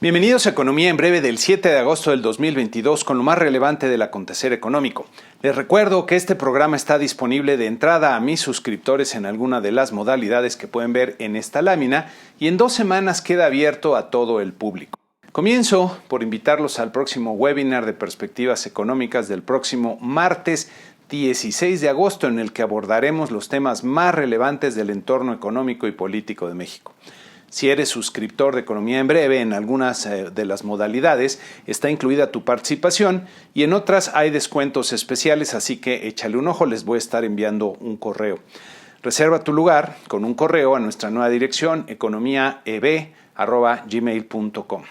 Bienvenidos a Economía en Breve del 7 de agosto del 2022 con lo más relevante del acontecer económico. Les recuerdo que este programa está disponible de entrada a mis suscriptores en alguna de las modalidades que pueden ver en esta lámina y en 2 semanas queda abierto a todo el público. Comienzo por invitarlos al próximo webinar de perspectivas económicas del próximo martes 16 de agosto en el que abordaremos los temas más relevantes del entorno económico y político de México. Si eres suscriptor de Economía en Breve, en algunas de las modalidades está incluida tu participación y en otras hay descuentos especiales, así que échale un ojo, les voy a estar enviando un correo. Reserva tu lugar con un correo a nuestra nueva dirección economiaeb@gmail.com.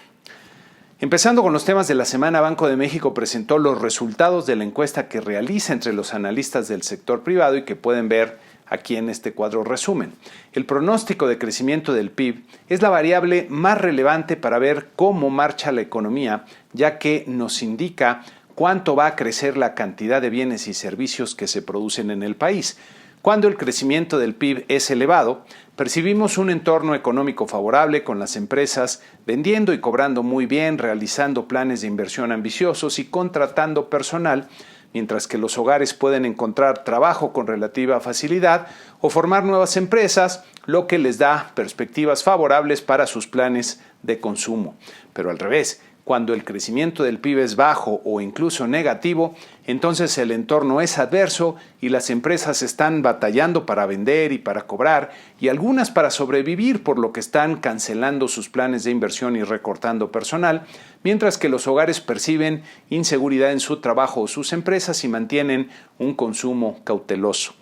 Empezando con los temas de la semana, Banco de México presentó los resultados de la encuesta que realiza entre los analistas del sector privado y que pueden ver aquí en este cuadro resumen. El pronóstico de crecimiento del PIB es la variable más relevante para ver cómo marcha la economía, ya que nos indica cuánto va a crecer la cantidad de bienes y servicios que se producen en el país. Cuando el crecimiento del PIB es elevado, percibimos un entorno económico favorable con las empresas vendiendo y cobrando muy bien, realizando planes de inversión ambiciosos y contratando personal, mientras que los hogares pueden encontrar trabajo con relativa facilidad o formar nuevas empresas, lo que les da perspectivas favorables para sus planes de consumo. Pero al revés, cuando el crecimiento del PIB es bajo o incluso negativo, entonces el entorno es adverso y las empresas están batallando para vender y para cobrar y algunas para sobrevivir, por lo que están cancelando sus planes de inversión y recortando personal, mientras que los hogares perciben inseguridad en su trabajo o sus empresas y mantienen un consumo cauteloso.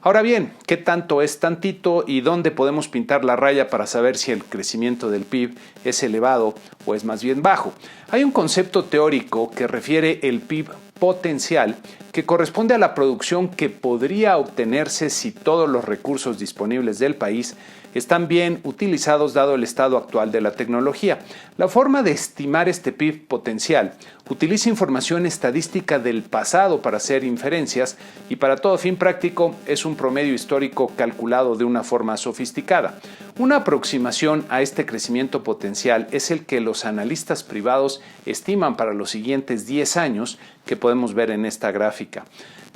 Ahora bien, ¿qué tanto es tantito y dónde podemos pintar la raya para saber si el crecimiento del PIB es elevado o es más bien bajo? Hay un concepto teórico que refiere el PIB potencial que corresponde a la producción que podría obtenerse si todos los recursos disponibles del país están bien utilizados dado el estado actual de la tecnología. La forma de estimar este PIB potencial utiliza información estadística del pasado para hacer inferencias y para todo fin práctico es un promedio histórico calculado de una forma sofisticada. Una aproximación a este crecimiento potencial es el que los analistas privados estiman para los siguientes 10 años que podemos ver en esta gráfica.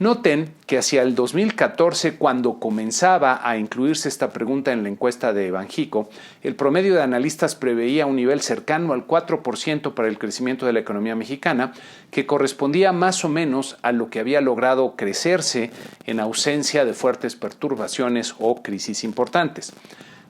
Noten que hacia el 2014, cuando comenzaba a incluirse esta pregunta en la encuesta de Banjico, el promedio de analistas preveía un nivel cercano al 4% para el crecimiento de la economía mexicana, que correspondía más o menos a lo que había logrado crecerse en ausencia de fuertes perturbaciones o crisis importantes.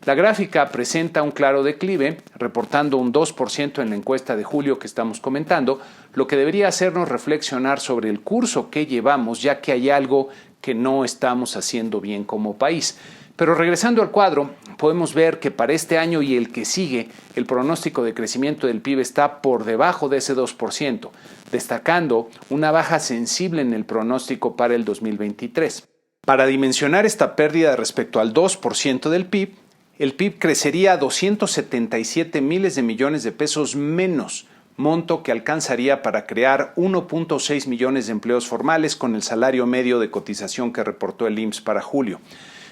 La gráfica presenta un claro declive, reportando un 2% en la encuesta de julio que estamos comentando, lo que debería hacernos reflexionar sobre el curso que llevamos, ya que hay algo que no estamos haciendo bien como país. Pero regresando al cuadro, podemos ver que para este año y el que sigue, el pronóstico de crecimiento del PIB está por debajo de ese 2%, destacando una baja sensible en el pronóstico para el 2023. Para dimensionar esta pérdida respecto al 2% del PIB, el PIB crecería a 277 miles de millones de pesos menos, monto que alcanzaría para crear 1.6 millones de empleos formales con el salario medio de cotización que reportó el IMSS para julio.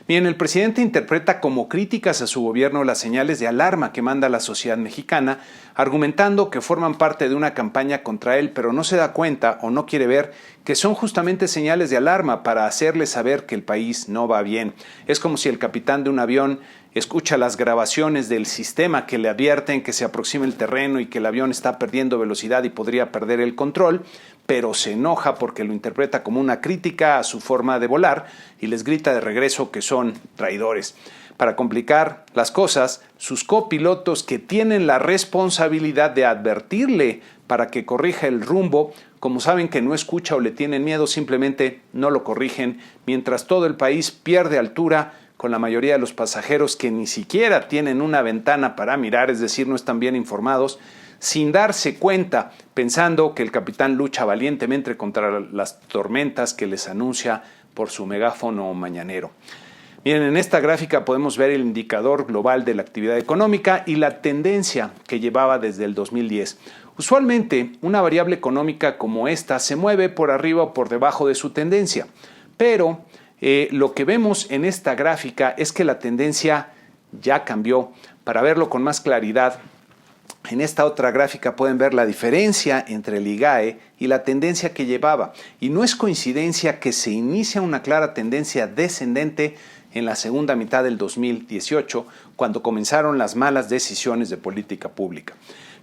Bien, el presidente interpreta como críticas a su gobierno las señales de alarma que manda la sociedad mexicana, argumentando que forman parte de una campaña contra él, pero no se da cuenta o no quiere ver que son justamente señales de alarma para hacerle saber que el país no va bien. Es como si el capitán de un avión escucha las grabaciones del sistema que le advierten que se aproxima el terreno y que el avión está perdiendo velocidad y podría perder el control, pero se enoja porque lo interpreta como una crítica a su forma de volar y les grita de regreso que son traidores. Para complicar las cosas, sus copilotos, que tienen la responsabilidad de advertirle para que corrija el rumbo, como saben que no escucha o le tienen miedo, simplemente no lo corrigen, mientras todo el país pierde altura con la mayoría de los pasajeros que ni siquiera tienen una ventana para mirar, es decir, no están bien informados, sin darse cuenta, pensando que el capitán lucha valientemente contra las tormentas que les anuncia por su megáfono mañanero. Miren, en esta gráfica podemos ver el indicador global de la actividad económica y la tendencia que llevaba desde el 2010. Usualmente, una variable económica como esta se mueve por arriba o por debajo de su tendencia, pero lo que vemos en esta gráfica es que la tendencia ya cambió. Para verlo con más claridad, En esta otra gráfica pueden ver la diferencia entre el IGAE y la tendencia que llevaba. Y no es coincidencia que se inicia una clara tendencia descendente en la segunda mitad del 2018, cuando comenzaron las malas decisiones de política pública.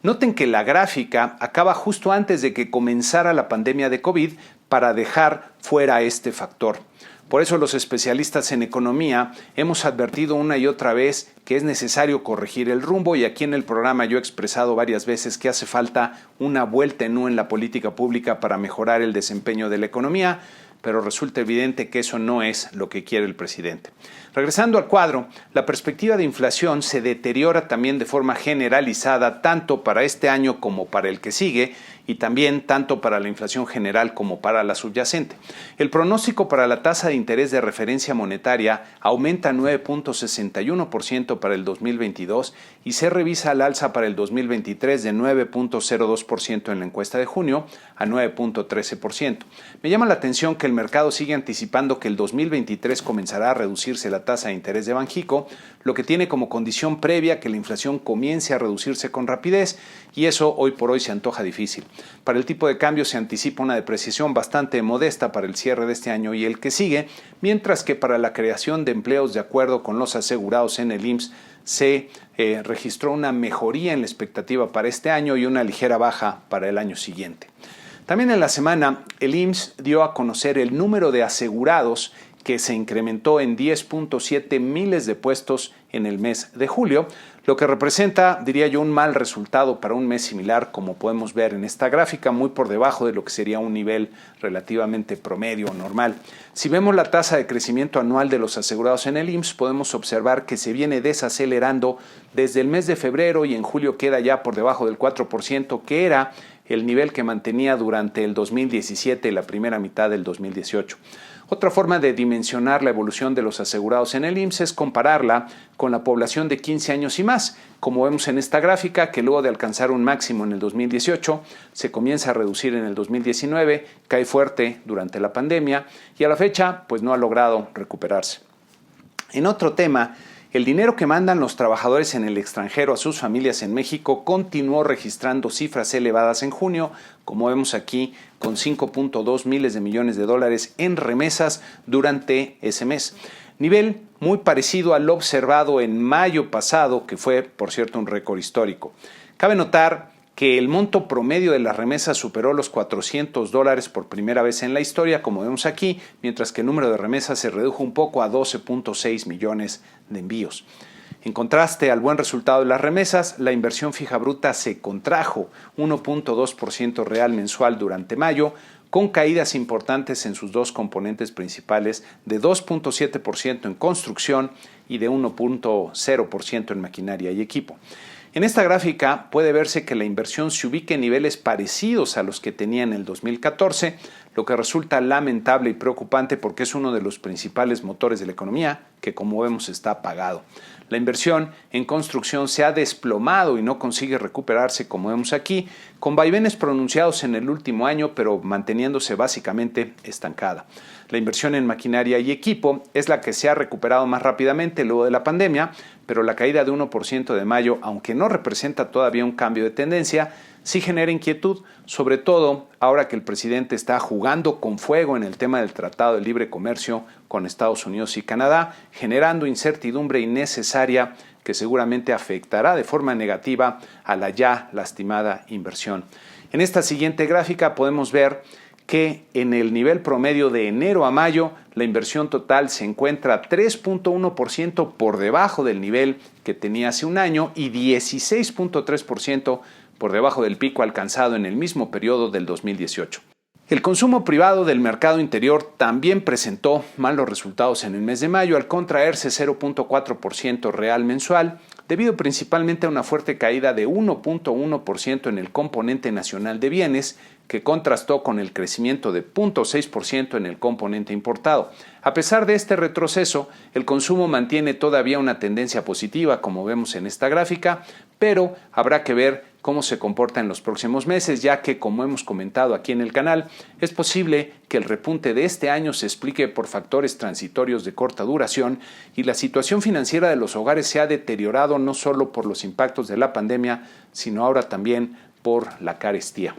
Noten que la gráfica acaba justo antes de que comenzara la pandemia de COVID para dejar fuera este factor. Por eso los especialistas en economía hemos advertido una y otra vez que es necesario corregir el rumbo, y aquí en el programa yo he expresado varias veces que hace falta una vuelta en U en la política pública para mejorar el desempeño de la economía, pero resulta evidente que eso no es lo que quiere el presidente. Regresando al cuadro, la perspectiva de inflación se deteriora también de forma generalizada tanto para este año como para el que sigue, y también tanto para la inflación general como para la subyacente. El pronóstico para la tasa de interés de referencia monetaria aumenta a 9.61% para el 2022 y se revisa al alza para el 2023 de 9.02% en la encuesta de junio a 9.13%. Me llama la atención que el mercado sigue anticipando que el 2023 comenzará a reducirse la tasa de interés de Banxico, lo que tiene como condición previa que la inflación comience a reducirse con rapidez, y eso hoy por hoy se antoja difícil. Para el tipo de cambio se anticipa una depreciación bastante modesta para el cierre de este año y el que sigue, mientras que para la creación de empleos, de acuerdo con los asegurados en el IMSS, se registró una mejoría en la expectativa para este año y una ligera baja para el año siguiente. También en la semana, el IMSS dio a conocer el número de asegurados, que se incrementó en 10.7 miles de puestos en el mes de julio, lo que representa, diría yo, un mal resultado para un mes similar, como podemos ver en esta gráfica, muy por debajo de lo que sería un nivel relativamente promedio o normal. Si vemos la tasa de crecimiento anual de los asegurados en el IMSS, podemos observar que se viene desacelerando desde el mes de febrero y en julio queda ya por debajo del 4%, que era el nivel que mantenía durante el 2017 y la primera mitad del 2018. Otra forma de dimensionar la evolución de los asegurados en el IMSS es compararla con la población de 15 años y más, como vemos en esta gráfica, que luego de alcanzar un máximo en el 2018, se comienza a reducir en el 2019, cae fuerte durante la pandemia y a la fecha pues no ha logrado recuperarse. En otro tema, el dinero que mandan los trabajadores en el extranjero a sus familias en México continuó registrando cifras elevadas en junio, como vemos aquí, con 5.2 miles de millones de dólares en remesas durante ese mes. Nivel muy parecido al observado en mayo pasado, que fue, por cierto, un récord histórico. Cabe notar que el monto promedio de las remesas superó los $400 por primera vez en la historia, como vemos aquí, mientras que el número de remesas se redujo un poco a 12.6 millones de envíos. En contraste al buen resultado de las remesas, la inversión fija bruta se contrajo 1.2% real mensual durante mayo, con caídas importantes en sus dos componentes principales de 2.7% en construcción y de 1.0% en maquinaria y equipo. En esta gráfica puede verse que la inversión se ubica en niveles parecidos a los que tenía en el 2014, lo que resulta lamentable y preocupante porque es uno de los principales motores de la economía que, como vemos, está apagado. La inversión en construcción se ha desplomado y no consigue recuperarse, como vemos aquí, con vaivenes pronunciados en el último año, pero manteniéndose básicamente estancada. La inversión en maquinaria y equipo es la que se ha recuperado más rápidamente luego de la pandemia, pero la caída de 1% de mayo, aunque no representa todavía un cambio de tendencia, sí genera inquietud, sobre todo ahora que el presidente está jugando con fuego en el tema del Tratado de Libre Comercio con Estados Unidos y Canadá, generando incertidumbre innecesaria que seguramente afectará de forma negativa a la ya lastimada inversión. En esta siguiente gráfica podemos ver que en el nivel promedio de enero a mayo la inversión total se encuentra 3.1% por debajo del nivel que tenía hace un año y 16.3% por debajo del pico alcanzado en el mismo periodo del 2018. El consumo privado del mercado interior también presentó malos resultados en el mes de mayo al contraerse 0.4% real mensual, debido principalmente a una fuerte caída de 1.1% en el componente nacional de bienes, que contrastó con el crecimiento de 0.6% en el componente importado. A pesar de este retroceso, el consumo mantiene todavía una tendencia positiva, como vemos en esta gráfica, pero habrá que ver cómo se comporta en los próximos meses, ya que, como hemos comentado aquí en el canal, es posible que el repunte de este año se explique por factores transitorios de corta duración y la situación financiera de los hogares se ha deteriorado no solo por los impactos de la pandemia, sino ahora también por la carestía.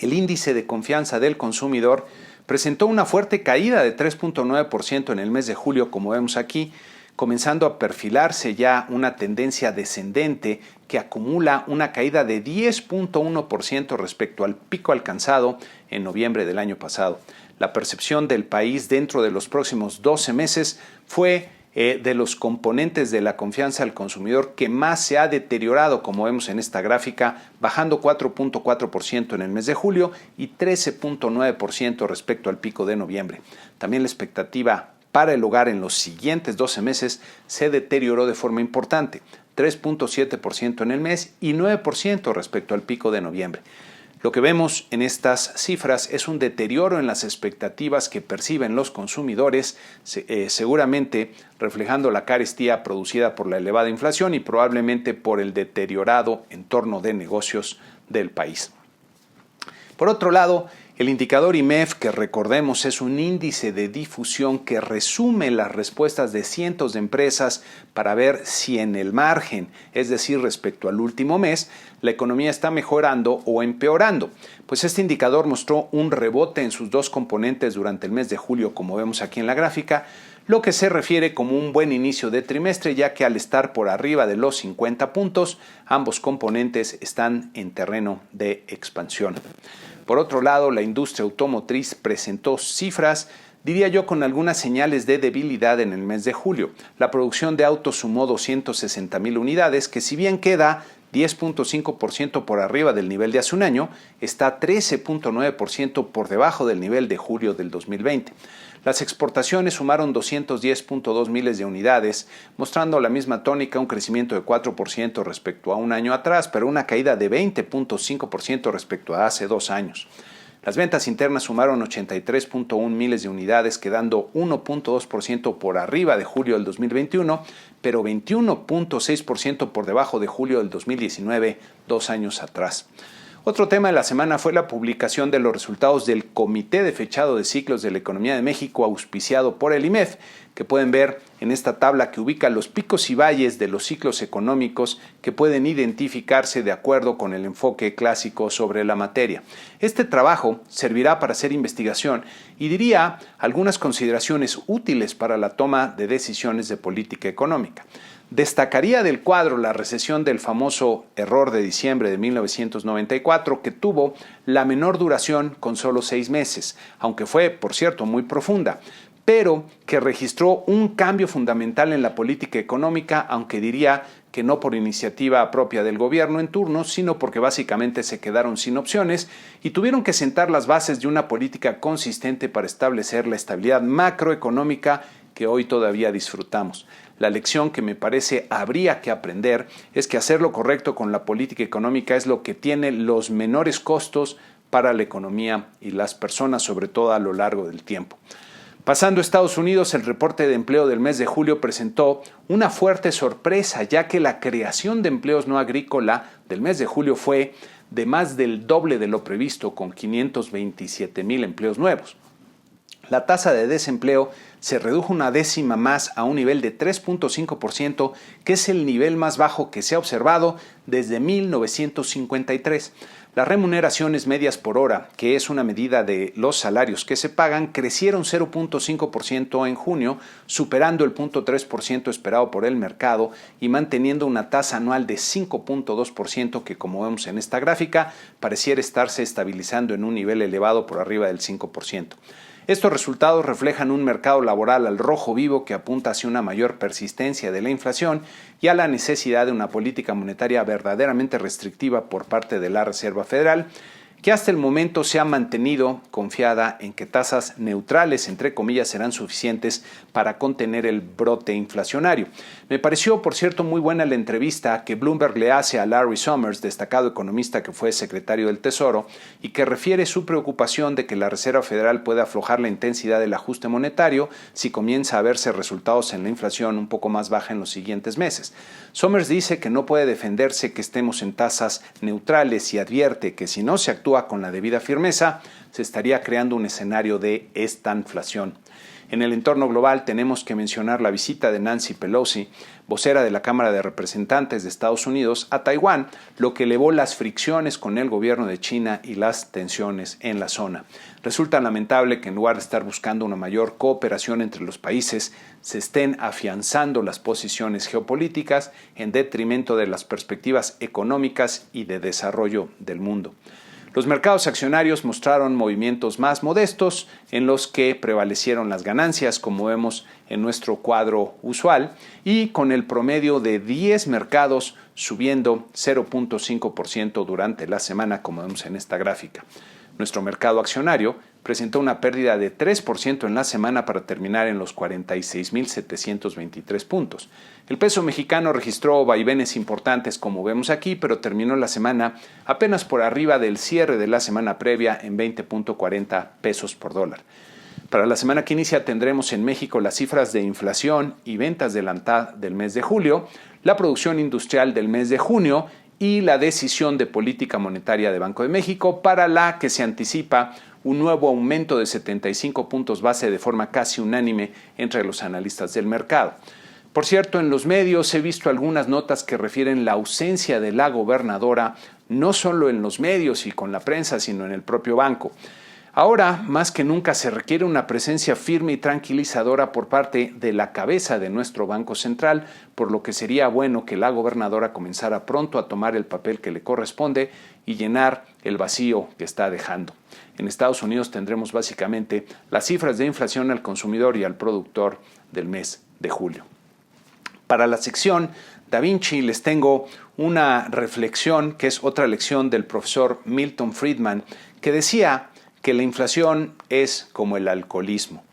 El índice de confianza del consumidor presentó una fuerte caída de 3.9% en el mes de julio, como vemos aquí, comenzando a perfilarse ya una tendencia descendente que acumula una caída de 10.1% respecto al pico alcanzado en noviembre del año pasado. La percepción del país dentro de los próximos 12 meses fue de los componentes de la confianza al consumidor que más se ha deteriorado, como vemos en esta gráfica, bajando 4.4% en el mes de julio y 13.9% respecto al pico de noviembre. También la expectativa para el hogar en los siguientes 12 meses se deterioró de forma importante, 3.7% en el mes y 9% respecto al pico de noviembre. Lo que vemos en estas cifras es un deterioro en las expectativas que perciben los consumidores, seguramente reflejando la carestía producida por la elevada inflación y probablemente por el deteriorado entorno de negocios del país. Por otro lado, el indicador IMEF, que recordemos es un índice de difusión que resume las respuestas de cientos de empresas para ver si en el margen, es decir, respecto al último mes, la economía está mejorando o empeorando. Pues este indicador mostró un rebote en sus dos componentes durante el mes de julio, como vemos aquí en la gráfica, lo que se refiere como un buen inicio de trimestre, ya que al estar por arriba de los 50 puntos, ambos componentes están en terreno de expansión. Por otro lado, la industria automotriz presentó cifras, diría yo, con algunas señales de debilidad en el mes de julio. La producción de autos sumó 260,000 unidades, que si bien queda 10.5% por arriba del nivel de hace un año, está 13.9% por debajo del nivel de julio del 2020. Las exportaciones sumaron 210.2 miles de unidades, mostrando la misma tónica, un crecimiento de 4% respecto a un año atrás, pero una caída de 20.5% respecto a hace 2 años. Las ventas internas sumaron 83.1 miles de unidades, quedando 1.2% por arriba de julio del 2021, pero 21.6% por debajo de julio del 2019, 2 años atrás. Otro tema de la semana fue la publicación de los resultados del Comité de Fechado de Ciclos de la Economía de México, auspiciado por el IMEF, que pueden ver en esta tabla que ubica los picos y valles de los ciclos económicos que pueden identificarse de acuerdo con el enfoque clásico sobre la materia. Este trabajo servirá para hacer investigación y diría algunas consideraciones útiles para la toma de decisiones de política económica. Destacaría del cuadro la recesión del famoso error de diciembre de 1994, que tuvo la menor duración con solo 6 meses, aunque fue, por cierto, muy profunda, pero que registró un cambio fundamental en la política económica, aunque diría que no por iniciativa propia del gobierno en turno, sino porque básicamente se quedaron sin opciones y tuvieron que sentar las bases de una política consistente para establecer la estabilidad macroeconómica que hoy todavía disfrutamos. La lección que me parece habría que aprender es que hacer lo correcto con la política económica es lo que tiene los menores costos para la economía y las personas, sobre todo a lo largo del tiempo. Pasando a Estados Unidos, el reporte de empleo del mes de julio presentó una fuerte sorpresa, ya que la creación de empleos no agrícola del mes de julio fue de más del doble de lo previsto, con 527,000 empleos nuevos. La tasa de desempleo se redujo una décima más a un nivel de 3.5%, que es el nivel más bajo que se ha observado desde 1953. Las remuneraciones medias por hora, que es una medida de los salarios que se pagan, crecieron 0.5% en junio, superando el 0.3% esperado por el mercado y manteniendo una tasa anual de 5.2% que, como vemos en esta gráfica, pareciera estarse estabilizando en un nivel elevado por arriba del 5%. Estos resultados reflejan un mercado laboral al rojo vivo que apunta hacia una mayor persistencia de la inflación y a la necesidad de una política monetaria verdaderamente restrictiva por parte de la Reserva Federal, que hasta el momento se ha mantenido confiada en que tasas neutrales, entre comillas, serán suficientes para contener el brote inflacionario. Me pareció, por cierto, muy buena la entrevista que Bloomberg le hace a Larry Summers, destacado economista que fue secretario del Tesoro, y que refiere su preocupación de que la Reserva Federal pueda aflojar la intensidad del ajuste monetario si comienza a verse resultados en la inflación un poco más baja en los siguientes meses. Summers dice que no puede defenderse que estemos en tasas neutrales y advierte que si no se actúa con la debida firmeza, se estaría creando un escenario de estanflación. En el entorno global tenemos que mencionar la visita de Nancy Pelosi, vocera de la Cámara de Representantes de Estados Unidos, a Taiwán, lo que elevó las fricciones con el gobierno de China y las tensiones en la zona. Resulta lamentable que en lugar de estar buscando una mayor cooperación entre los países, se estén afianzando las posiciones geopolíticas en detrimento de las perspectivas económicas y de desarrollo del mundo. Los mercados accionarios mostraron movimientos más modestos en los que prevalecieron las ganancias, como vemos en nuestro cuadro usual, y con el promedio de 10 mercados subiendo 0.5% durante la semana, como vemos en esta gráfica. Nuestro mercado accionario presentó una pérdida de 3% en la semana para terminar en los 46.723 puntos. El peso mexicano registró vaivenes importantes, como vemos aquí, pero terminó la semana apenas por arriba del cierre de la semana previa en 20.40 pesos por dólar. Para la semana que inicia tendremos en México las cifras de inflación y ventas de la mitad del mes de julio, la producción industrial del mes de junio y la decisión de política monetaria de Banco de México, para la que se anticipa un nuevo aumento de 75 puntos base de forma casi unánime entre los analistas del mercado. Por cierto, en los medios he visto algunas notas que refieren la ausencia de la gobernadora, no solo en los medios y con la prensa, sino en el propio banco. Ahora, más que nunca, se requiere una presencia firme y tranquilizadora por parte de la cabeza de nuestro Banco Central, por lo que sería bueno que la gobernadora comenzara pronto a tomar el papel que le corresponde y llenar el vacío que está dejando. En Estados Unidos tendremos básicamente las cifras de inflación al consumidor y al productor del mes de julio. Para la sección Da Vinci les tengo una reflexión que es otra lección del profesor Milton Friedman, que decía que la inflación es como el alcoholismo.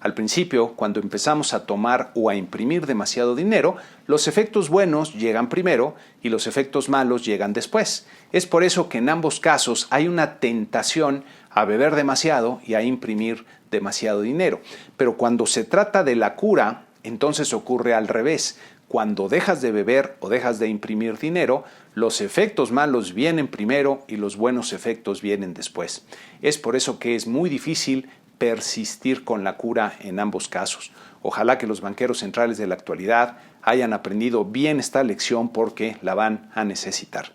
Al principio, cuando empezamos a tomar o a imprimir demasiado dinero, los efectos buenos llegan primero y los efectos malos llegan después. Es por eso que en ambos casos hay una tentación a beber demasiado y a imprimir demasiado dinero. Pero cuando se trata de la cura, entonces ocurre al revés. Cuando dejas de beber o dejas de imprimir dinero, los efectos malos vienen primero y los buenos efectos vienen después. Es por eso que es muy difícil persistir con la cura en ambos casos. Ojalá que los banqueros centrales de la actualidad hayan aprendido bien esta lección, porque la van a necesitar.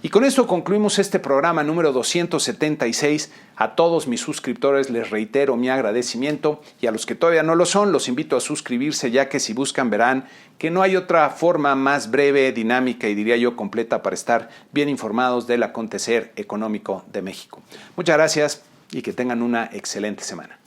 Y con esto concluimos este programa número 276. A todos mis suscriptores les reitero mi agradecimiento, y a los que todavía no lo son los invito a suscribirse, ya que si buscan verán que no hay otra forma más breve, dinámica y diría yo completa para estar bien informados del acontecer económico de México. Muchas gracias y que tengan una excelente semana.